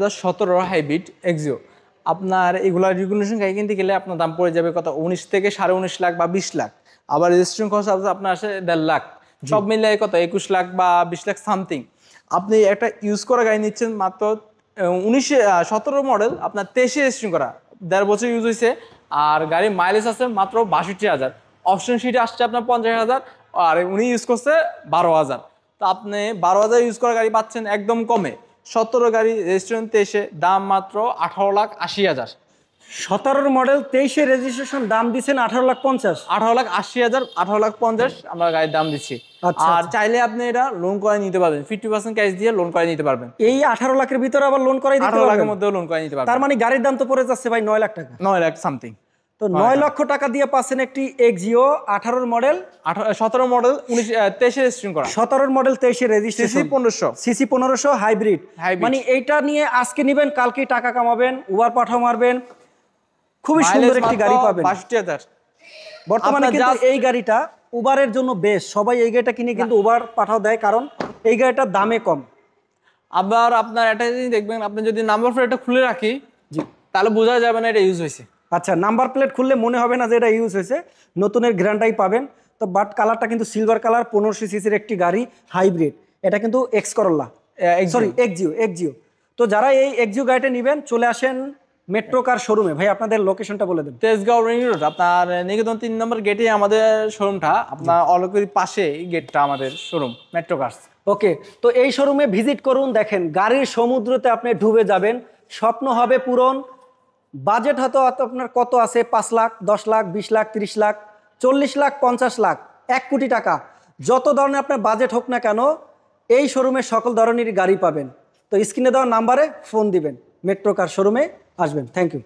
2017 hybrid Axio. আপনার এগুলা regulation গাড়ি কিনতে গেলে আপনার দাম পড়ে যাবে কত 19 থেকে 19.5 লাখ বা 20 লাখ। আবার রেজিস্ট্রেশন খরচ আপনার আসে 1.5 লাখ, সব মিলিয়ে কত 21 লাখ বা 20 লাখ সামথিং। আপনি একটা ইউজ করা গাড়ি নিচ্ছেন মাত্র 17 মডেল, আপনার 23 রেজিস্ট্রেশন করা, 1.5 বছর ইউজ হয়েছে, আর গাড়ির মাইলেজ আছে মাত্র 62,000। অপশন সিটে আসছে আপনার 50,000, আর উনি ইউজ করছে 12,000। তো আপনি 12,000 ইউজ করা গাড়ি পাচ্ছেন একদম কমে। 17 গাড়ি রেজিস্ট্রেশন 23, দাম মাত্র 18,80,000। 17 মডেল 23 রেজিস্ট্রেশন, দাম দিচ্ছেন 18,50,000। 18,80,000, 18,50,000 আমরা গাড়ির দাম দিচ্ছি। আর চাইলে আপনি এটা লোন করে নিতে পারবেন, 50% ক্যাশ দিয়ে লোন করে নিতে পারবেন। এই 18 লাখের ভিতরে আবার লোন করাই দিতে পারবেন? 18 লাখের মধ্যেও লোন করে নিতে পারবেন। তার মানে গাড়ির দাম তো পড়ে যাচ্ছে ভাই 9 লাখ টাকা। 9 লাখ সামথিং। তো 9 লক্ষ টাকা দিয়ে পাচ্ছেন একটি এক্সিও 18 মডেল, 17 মডেল 23 রেজিস্ট্রেশন করা, 17 model 23 registration, CC 1500, CC 1500 hybrid. মানে এইটা নিয়ে আজকে নেবেন, কালকেই টাকা কামাবেন, উবার পাঠাও মারবেন, খুবই সুন্দর একটি গাড়ি পাবেন। 62,000 বর্তমানে কিন্তু এই গাড়িটা উবারের জন্য বেশ, সবাই এই গাড়িটা কিনে কিন্তু উবার পাঠাও দেয়, কারণ এই গাড়িটার দামে কম। আবার আপনার একটা জিনিস দেখবেন, আপনি যদি নাম্বার প্লেটটা খুলে রাখি তাহলে বোঝা যাবে না এটা ইউজ হয়েছে। আচ্ছা, নাম্বার প্লেট খুললে মনে হবে না যে এটা ইউজ হয়েছে, নতুনের গ্যারান্টি পাবেন। তো বাট কালারটা কিন্তু সিলভার কালার, 1500 সিসির একটি গাড়ি হাইব্রিড। এটা কিন্তু এক্স করোলা, সরি এক্সিও। তো যারা এই এক্সিও গাড়িটা নেবেন চলে আসেন মেট্রো কার শোরুমে। ভাই আপনাদের লোকেশনটা বলে দেন। তেজগাঁও রিং রোড, আপনার নিকেতন 3 নম্বর গেটে আমাদের শোরুমটা, আপনার অলকের পাশে গেটটা আমাদের শোরুম মেট্রো কার্স। ওকে, তো এই শোরুমে ভিজিট করুন, দেখেন গাড়ির সমুদ্রতে আপনি ডুবে যাবেন, স্বপ্ন হবে পূরণ। বাজেট হয়তো আপনার কত আছে, 5 লাখ, 10 লাখ, 20 লাখ, 30 লাখ, 40 লাখ, 50 লাখ, 1 কোটি টাকা, যত ধরনের আপনার বাজেট হোক না কেন, এই শোরুমে সকল ধরনেরই গাড়ি পাবেন। তো স্ক্রিনে দেওয়া নাম্বারে ফোন দিবেন, মেট্রো কার শোরুমে আসবেন। Thank you.